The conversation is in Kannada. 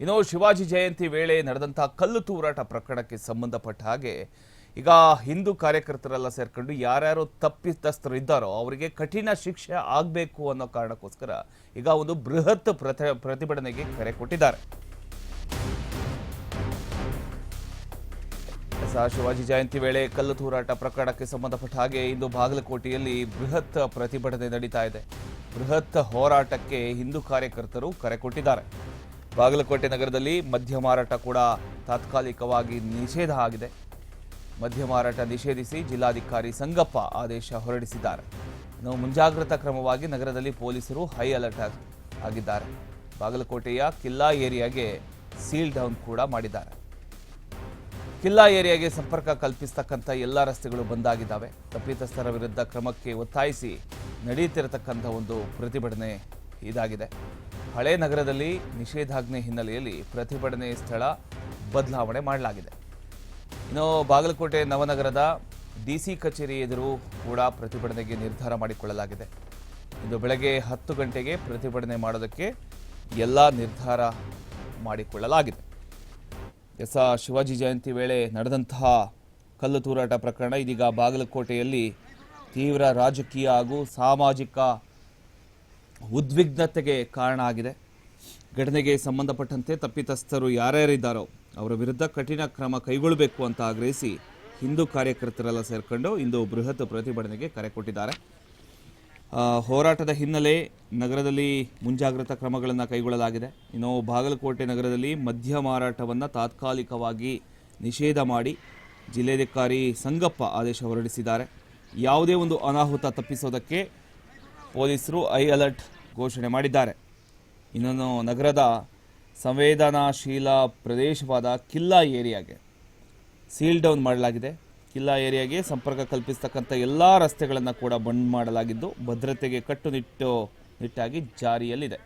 ಇನ್ನು ಶಿವಾಜಿ ಜಯಂತಿ ವೇಳೆ ನಡೆದಂತಹ ಕಲ್ಲು ತೂರಾಟ ಪ್ರಕರಣಕ್ಕೆ ಸಂಬಂಧಪಟ್ಟ ಹಾಗೆ ಈಗ ಹಿಂದೂ ಕಾರ್ಯಕರ್ತರೆಲ್ಲ ಸೇರ್ಕೊಂಡು ಯಾರ್ಯಾರು ತಪ್ಪಿತಸ್ಥರು ಇದ್ದಾರೋ ಅವರಿಗೆ ಕಠಿಣ ಶಿಕ್ಷೆ ಆಗಬೇಕು ಅನ್ನೋ ಕಾರಣಕ್ಕೋಸ್ಕರ ಈಗ ಒಂದು ಬೃಹತ್ ಪ್ರತಿಭಟನೆಗೆ ಕರೆ ಕೊಟ್ಟಿದ್ದಾರೆ. ಶಿವಾಜಿ ಜಯಂತಿ ವೇಳೆ ಕಲ್ಲು ತೂರಾಟ ಪ್ರಕರಣಕ್ಕೆ ಸಂಬಂಧಪಟ್ಟ ಹಾಗೆ ಇಂದು ಬಾಗಲಕೋಟೆಯಲ್ಲಿ ಬೃಹತ್ ಪ್ರತಿಭಟನೆ ನಡೀತಾ ಇದೆ. ಬೃಹತ್ ಹೋರಾಟಕ್ಕೆ ಹಿಂದೂ ಕಾರ್ಯಕರ್ತರು ಕರೆ ಕೊಟ್ಟಿದ್ದಾರೆ. ಬಾಗಲಕೋಟೆ ನಗರದಲ್ಲಿ ಮದ್ಯ ಮಾರಾಟ ಕೂಡ ತಾತ್ಕಾಲಿಕವಾಗಿ ನಿಷೇಧ ಆಗಿದೆ. ಮದ್ಯ ಮಾರಾಟ ನಿಷೇಧಿಸಿ ಜಿಲ್ಲಾಧಿಕಾರಿ ಸಂಗಪ್ಪ ಆದೇಶ ಹೊರಡಿಸಿದ್ದಾರೆ. ಇನ್ನು ಮುಂಜಾಗ್ರತಾ ಕ್ರಮವಾಗಿ ನಗರದಲ್ಲಿ ಪೊಲೀಸರು ಹೈ ಅಲರ್ಟ್ ಆಗಿದ್ದಾರೆ. ಬಾಗಲಕೋಟೆಯ ಕಿಲ್ಲಾ ಏರಿಯಾಗೆ ಸೀಲ್ ಡೌನ್ ಕೂಡ ಮಾಡಿದ್ದಾರೆ. ಕಿಲ್ಲಾ ಏರಿಯಾಗೆ ಸಂಪರ್ಕ ಕಲ್ಪಿಸತಕ್ಕಂಥ ಎಲ್ಲ ರಸ್ತೆಗಳು ಬಂದ್ ಆಗಿದ್ದಾವೆ. ತಪ್ಪಿತಸ್ಥರ ವಿರುದ್ಧ ಕ್ರಮಕ್ಕೆ ಒತ್ತಾಯಿಸಿ ನಡೆಯುತ್ತಿರತಕ್ಕಂಥ ಒಂದು ಪ್ರತಿಭಟನೆ ಇದಾಗಿದೆ. ಹಳೆ ನಗರದಲ್ಲಿ ನಿಷೇಧಾಜ್ಞೆ ಹಿನ್ನೆಲೆಯಲ್ಲಿ ಪ್ರತಿಭಟನೆ ಸ್ಥಳ ಬದಲಾವಣೆ ಮಾಡಲಾಗಿದೆ. ಇನ್ನು ಬಾಗಲಕೋಟೆ ನವನಗರದ ಡಿಸಿ ಕಚೇರಿ ಎದುರು ಕೂಡ ಪ್ರತಿಭಟನೆಗೆ ನಿರ್ಧಾರ ಮಾಡಿಕೊಳ್ಳಲಾಗಿದೆ. ಇಂದು ಬೆಳಗ್ಗೆ 10 ಗಂಟೆಗೆ ಪ್ರತಿಭಟನೆ ಮಾಡೋದಕ್ಕೆ ಎಲ್ಲ ನಿರ್ಧಾರ ಮಾಡಿಕೊಳ್ಳಲಾಗಿದೆ. ಶಿವಾಜಿ ಜಯಂತಿ ವೇಳೆ ನಡೆದಂತಹ ಕಲ್ಲು ತೂರಾಟ ಪ್ರಕರಣ ಇದೀಗ ಬಾಗಲಕೋಟೆಯಲ್ಲಿ ತೀವ್ರ ರಾಜಕೀಯ ಹಾಗೂ ಸಾಮಾಜಿಕ ಉದ್ವಿಗ್ನತೆಗೆ ಕಾರಣ ಆಗಿದೆ. ಘಟನೆಗೆ ಸಂಬಂಧಪಟ್ಟಂತೆ ತಪ್ಪಿತಸ್ಥರು ಯಾರ್ಯಾರಿದ್ದಾರೋ ಅವರ ವಿರುದ್ಧ ಕಠಿಣ ಕ್ರಮ ಕೈಗೊಳ್ಳಬೇಕು ಅಂತ ಆಗ್ರಹಿಸಿ ಹಿಂದೂ ಕಾರ್ಯಕರ್ತರೆಲ್ಲ ಸೇರ್ಕೊಂಡು ಇಂದು ಬೃಹತ್ ಪ್ರತಿಭಟನೆಗೆ ಕರೆ ಕೊಟ್ಟಿದ್ದಾರೆ. ಹೋರಾಟದ ಹಿನ್ನೆಲೆ ನಗರದಲ್ಲಿ ಮುಂಜಾಗ್ರತಾ ಕ್ರಮಗಳನ್ನು ಕೈಗೊಳ್ಳಲಾಗಿದೆ. ಇನ್ನು ಬಾಗಲಕೋಟೆ ನಗರದಲ್ಲಿ ಮದ್ಯ ಮಾರಾಟವನ್ನು ತಾತ್ಕಾಲಿಕವಾಗಿ ನಿಷೇಧ ಮಾಡಿ ಜಿಲ್ಲಾಧಿಕಾರಿ ಸಂಗಪ್ಪ ಆದೇಶ ಹೊರಡಿಸಿದ್ದಾರೆ. ಯಾವುದೇ ಒಂದು ಅನಾಹುತ ತಪ್ಪಿಸೋದಕ್ಕೆ ಪೊಲೀಸರು ಹೈ ಅಲರ್ಟ್ ಘೋಷಣೆ ಮಾಡಿದ್ದಾರೆ. ಇನ್ನೊಂದು ನಗರದ ಸಂವೇದನಾಶೀಲ ಪ್ರದೇಶವಾದ ಕಿಲ್ಲಾ ಏರಿಯಾಗೆ ಸೀಲ್ ಡೌನ್ ಮಾಡಲಾಗಿದೆ. ಕಿಲ್ಲಾ ಏರಿಯಾಗೆ ಸಂಪರ್ಕ ಕಲ್ಪಿಸತಕ್ಕಂಥ ಎಲ್ಲ ರಸ್ತೆಗಳನ್ನು ಕೂಡ ಬಂದ್ ಮಾಡಲಾಗಿದ್ದು ಭದ್ರತೆಗೆ ಕಟ್ಟುನಿಟ್ಟಾಗಿ ಜಾರಿಯಲ್ಲಿದೆ.